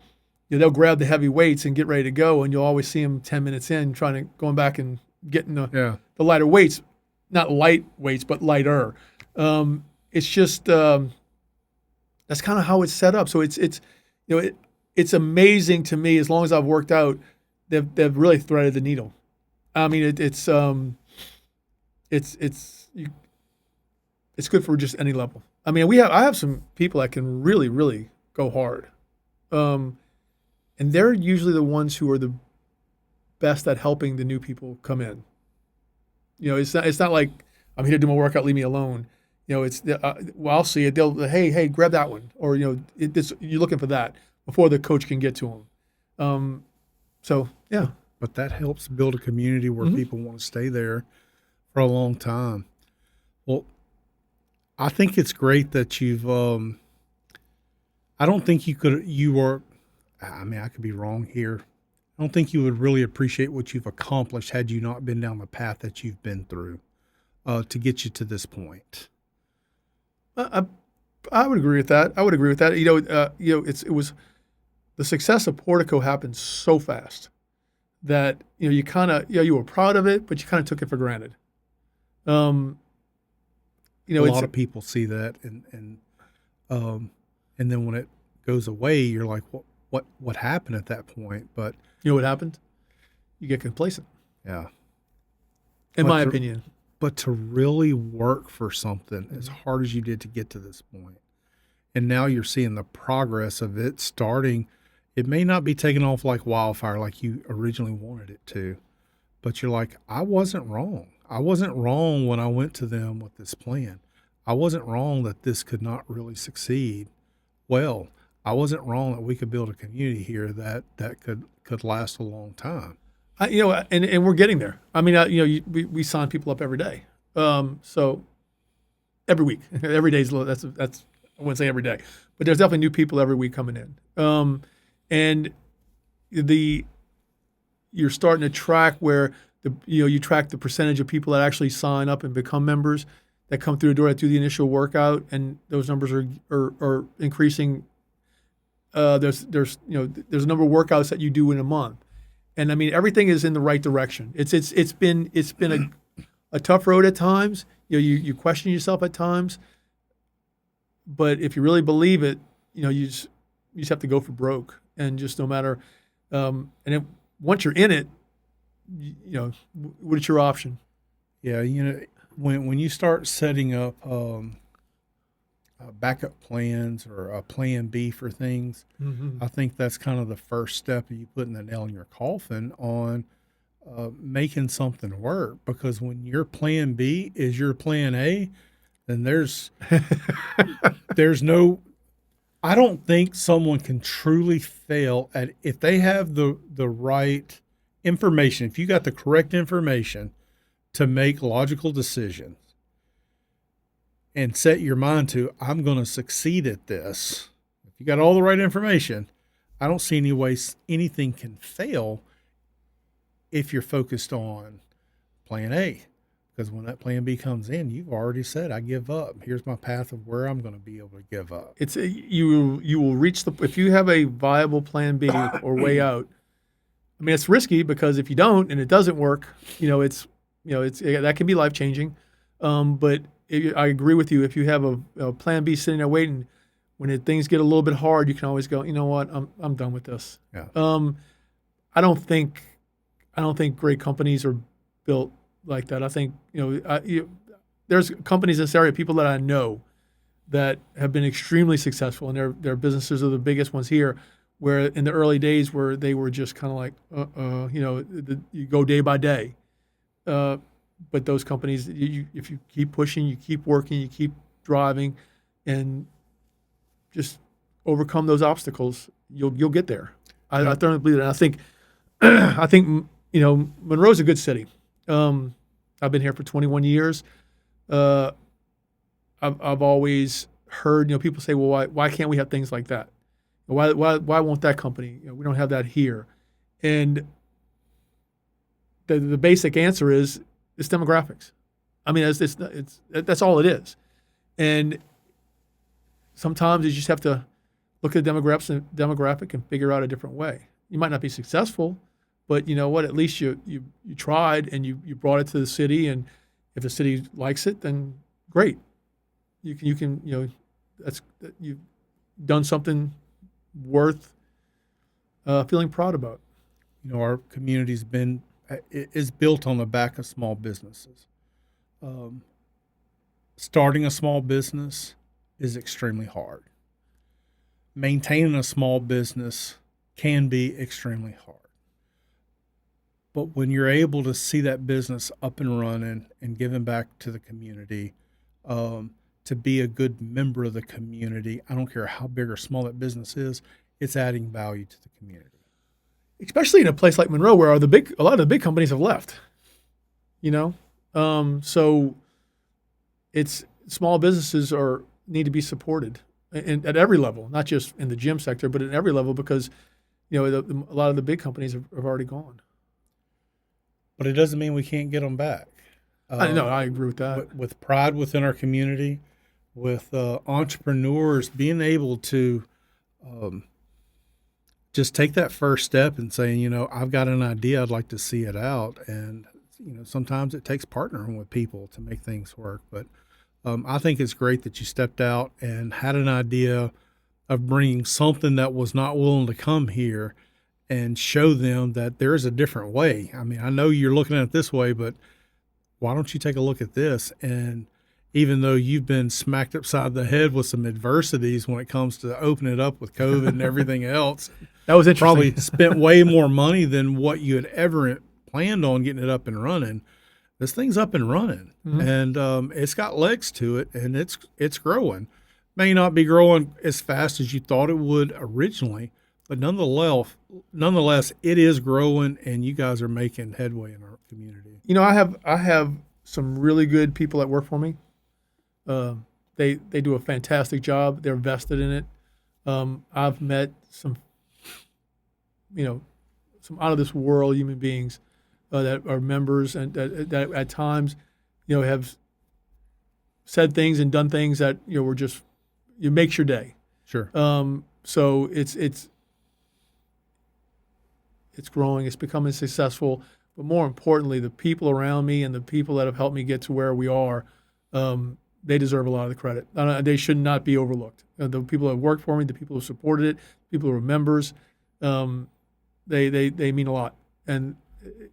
B: you know, they'll grab the heavy weights and get ready to go, and you'll always see them 10 minutes in going back and getting the lighter weights, not light weights, but lighter. It's just that's kind of how it's set up. So it's you know, it's amazing to me. As long as I've worked out, they've really threaded the needle. I mean, it's good for just any level. I mean, I have some people that can really, really go hard, and they're usually the ones who are the best at helping the new people come in. You know, it's not like I'm here to do my workout, leave me alone. You know, I'll see it. They'll, hey, grab that one, or, you know, you're looking for that before the coach can get to them. So yeah.
A: But that helps build a community where people want to stay there for a long time. Well, I think it's great that you've. I don't think I mean, I could be wrong here. I don't think you would really appreciate what you've accomplished had you not been down the path that you've been through to get you to this point.
B: I would agree with that. You know, it was the success of Portico happened so fast that, you know, you kind of, you know, you were proud of it, but you kind of took it for granted. You know,
A: a lot of people see that, and then when it goes away, you're like, what happened at that point? But
B: you know what happened? You get complacent.
A: Yeah.
B: In my opinion.
A: But to really work for something as hard as you did to get to this point, and now you're seeing the progress of it starting. It may not be taking off like wildfire like you originally wanted it to, but you're like, I wasn't wrong. I wasn't wrong when I went to them with this plan. I wasn't wrong that this could not really succeed. Well, I wasn't wrong that we could build a community here that could last a long time.
B: You know, and we're getting there. I mean, you know, we sign people up every day. So every week, every day is that's I wouldn't say every day, but there's definitely new people every week coming in. And you're starting to track where you track the percentage of people that actually sign up and become members, that come through the door, that do the initial workout, and those numbers are increasing. There's a number of workouts that you do in a month, and I mean, everything is in the right direction. It's been a tough road at times. You know, you question yourself at times, but if you really believe it, you know, you just have to go for broke, and just no matter. Once you're in it, you know, what's your option?
A: Yeah, you know, when you start setting up backup plans or a plan B for things, I think that's kind of the first step of you putting the nail in your coffin on making something work. Because when your plan B is your plan A, then there's no. I don't think someone can truly fail at if they have the right information. If you got the correct information to make logical decisions and set your mind to, I'm going to succeed at this. If you got all the right information, I don't see any way anything can fail if you're focused on plan A. Because when that plan B comes in, you've already said, I give up. Here's my path of where I'm going to be able to give up.
B: You will reach if you have a viable plan B or way out. I mean, it's risky because if you don't and it doesn't work, that can be life changing. But I agree with you. If you have a plan B sitting there waiting, when things get a little bit hard, you can always go, you know what, I'm done with this.
A: Yeah.
B: I don't think great companies are built like that. I think there's companies in this area, people that I know that have been extremely successful, and their businesses are the biggest ones here. Where in the early days, where they were just kind of like, you go day by day. But those companies, if you keep pushing, you keep working, you keep driving, and just overcome those obstacles, you'll get there. I thoroughly believe that. And I think Monroe's a good city. I've been here for 21 years. I've always heard people say, well, why can't we have things like that? Why won't that company? We don't have that here. And the basic answer is it's demographics. I mean, that's all it is. And sometimes you just have to look at the demographic and figure out a different way. You might not be successful, but you know what? At least you tried and you brought it to the city, and if the city likes it, then great. You can you've done something worth feeling proud about.
A: Our community's is built on the back of small businesses. Starting a small business is extremely hard. Maintaining a small business can be extremely hard. But when you're able to see that business up and running and giving back to the community, to be a good member of the community, I don't care how big or small that business is, it's adding value to the community.
B: Especially in a place like Monroe, where a lot of the big companies have left. So it's small businesses need to be supported at every level, not just in the gym sector, but at every level, because a lot of the big companies have already gone.
A: But it doesn't mean we can't get them back.
B: I agree with that.
A: With pride within our community, with entrepreneurs being able to just take that first step and saying, I've got an idea, I'd like to see it out. And, sometimes it takes partnering with people to make things work. But I think it's great that you stepped out and had an idea of bringing something that was not willing to come here and show them that there is a different way. I mean, I know you're looking at it this way, but why don't you take a look at this? And even though you've been smacked upside the head with some adversities when it comes to opening it up with COVID and everything else,
B: that was interesting.
A: Probably spent way more money than what you had ever planned on getting it up and running. This thing's up and running, and it's got legs to it, and it's growing. May not be growing as fast as you thought it would originally, but nonetheless, it is growing, and you guys are making headway in our community.
B: I have some really good people that work for me. They do a fantastic job. They're vested in it. I've met some out of this world human beings that are members, and that at times, have said things and done things that were just makes your day.
A: Sure.
B: So it's growing. It's becoming successful. But more importantly, the people around me and the people that have helped me get to where we are, they deserve a lot of the credit. They should not be overlooked. The people that worked for me, the people who supported it, people who are members, they mean a lot. And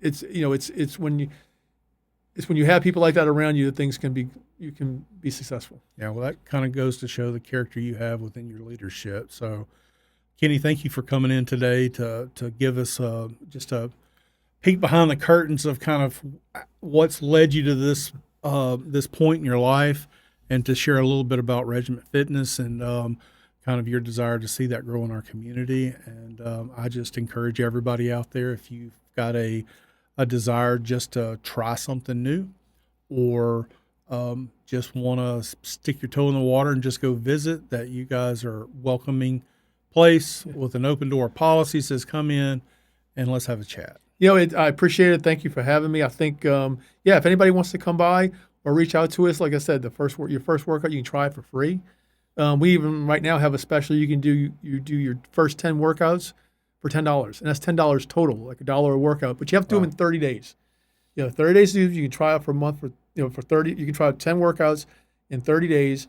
B: it's when you have people like that around you that you can be successful.
A: Yeah, well, that kind of goes to show the character you have within your leadership. So, Kenny, thank you for coming in today to give us just a peek behind the curtains of kind of what's led you to this point in your life, and to share a little bit about Regymen Fitness and kind of your desire to see that grow in our community. And I just encourage everybody out there, if you've got a a desire just to try something new, or just want to stick your toe in the water and just go visit, that you guys are welcoming place with an open door policy, says come in and let's have a chat.
B: I appreciate it. Thank you for having me. I think, if anybody wants to come by or reach out to us, like I said, your first workout, you can try it for free. We even right now have a special. You do your first 10 workouts for $10, and that's $10 total, like $1 a workout. But you have to do them in 30 days. 30 days to do. You can try out for a month for 30. You can try out 10 workouts in 30 days,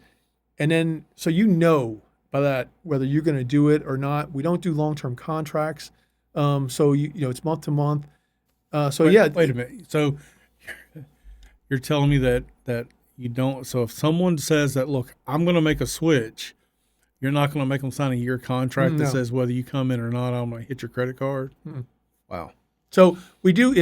B: and then so by that whether you're going to do it or not. We don't do long-term contracts, so it's month to month.
A: Wait a minute. So you're telling me that you don't. So if someone says that, look, I'm going to make a switch, you're not going to make them sign a year contract that says whether you come in or not, I'm going to hit your credit card. Wow.
B: So we do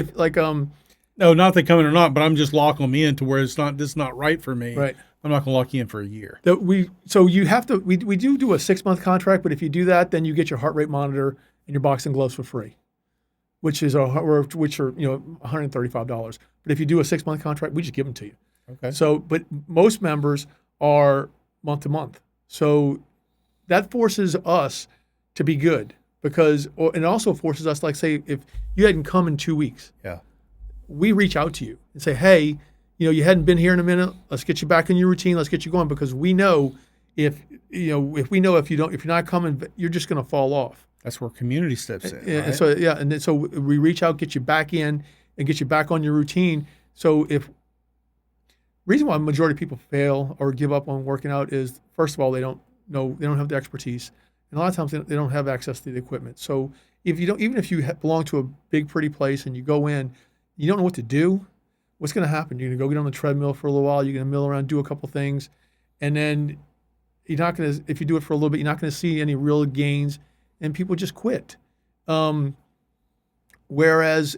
A: no, not they come in or not, but I'm just locking them in to where this is not right for me.
B: Right.
A: I'm not going to lock you in for a year.
B: You have to. We do a 6-month contract, but if you do that, then you get your heart rate monitor and your boxing gloves for free, which are $135. But if you do a 6-month contract, we just give them to you.
A: Okay.
B: So, but most members are month to month, so that forces us to be good and it also forces us, like say, if you hadn't come in 2 weeks, we reach out to you and say, hey, you hadn't been here in a minute. Let's get you back in your routine. Let's get you going, because we know if you're not coming, you're just going to fall off.
A: That's where community steps in.
B: And
A: right?
B: so we reach out, get you back in, and get you back on your routine. So reason why a majority of people fail or give up on working out is, first of all, they don't have the expertise, and a lot of times they don't have access to the equipment. So even if you belong to a big pretty place and you go in, you don't know what to do, what's going to happen? You're going to go get on the treadmill for a little while. You're going to mill around, do a couple things, and then you're not going to. If you do it for a little bit, you're not going to see any real gains, and people just quit. Whereas,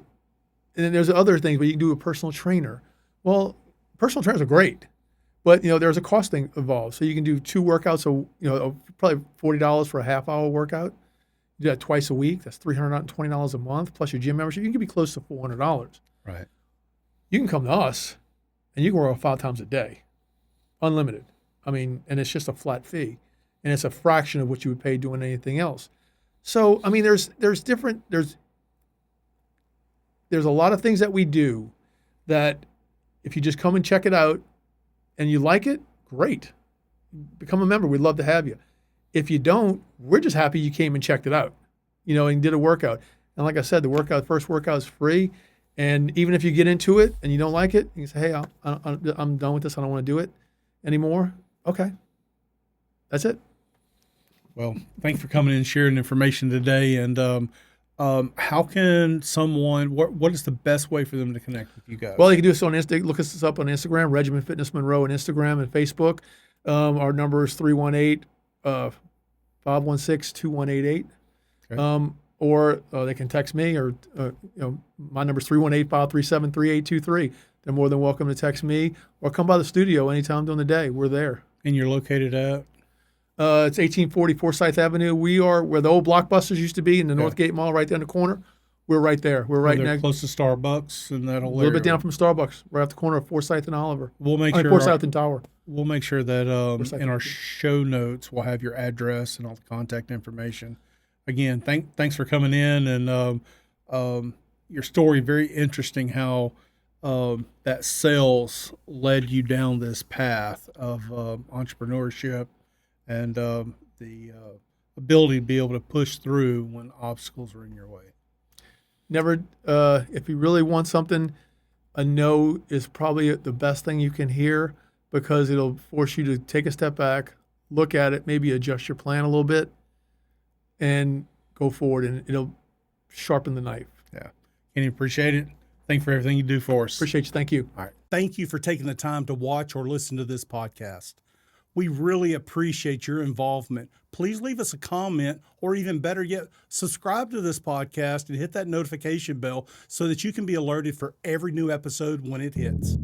B: and then there's other things, but you can do a personal trainer. Well, personal trainers are great, but there's a cost thing involved. So you can do 2 workouts, so probably $40 for a half-hour workout. You do that twice a week. That's $320 a month plus your gym membership. You can be close to $400.
A: Right.
B: You can come to us, and you can work out 5 times a day, unlimited. And it's just a flat fee, and it's a fraction of what you would pay doing anything else. So there's a lot of things that we do that if you just come and check it out and you like it, great. Become a member. We'd love to have you. If you don't, we're just happy you came and checked it out, and did a workout. And like I said, the first workout is free. And even if you get into it and you don't like it, you can say, hey, I'm done with this. I don't want to do it anymore. Okay. That's it.
A: Well, thanks for coming in and sharing information today. And how can someone, what is the best way for them to connect with you guys?
B: Well, you can do this on Instagram. Look us up on Instagram, Regymen Fitness Monroe on Instagram and Facebook. Our number is 318-516-2188.
A: Okay.
B: Or they can text me, or my number is 318-537-3823. They're more than welcome to text me or come by the studio anytime during the day. We're there.
A: And you're located at?
B: It's 1840 Forsyth Avenue. We are where the old Blockbusters used to be in the Northgate Mall, right there in the corner. We're right there. We're right next,
A: close to Starbucks and that whole area.
B: A little bit down from Starbucks, right off the corner of Forsyth and Oliver.
A: We'll make sure
B: Forsyth and Tower.
A: We'll make sure that in our show notes we'll have your address and all the contact information. Again, thanks for coming in, and your story, very interesting how that sales led you down this path of entrepreneurship and the ability to be able to push through when obstacles are in your way.
B: Never, if you really want something, a no is probably the best thing you can hear, because it'll force you to take a step back, look at it, maybe adjust your plan a little bit, and go forward, and it'll sharpen the knife.
A: Yeah. Kenny, appreciate it. Thank you for everything you do for us.
B: Appreciate you. Thank you.
A: All right. Thank you for taking the time to watch or listen to this podcast. We really appreciate your involvement. Please leave us a comment, or even better yet, subscribe to this podcast and hit that notification bell so that you can be alerted for every new episode when it hits.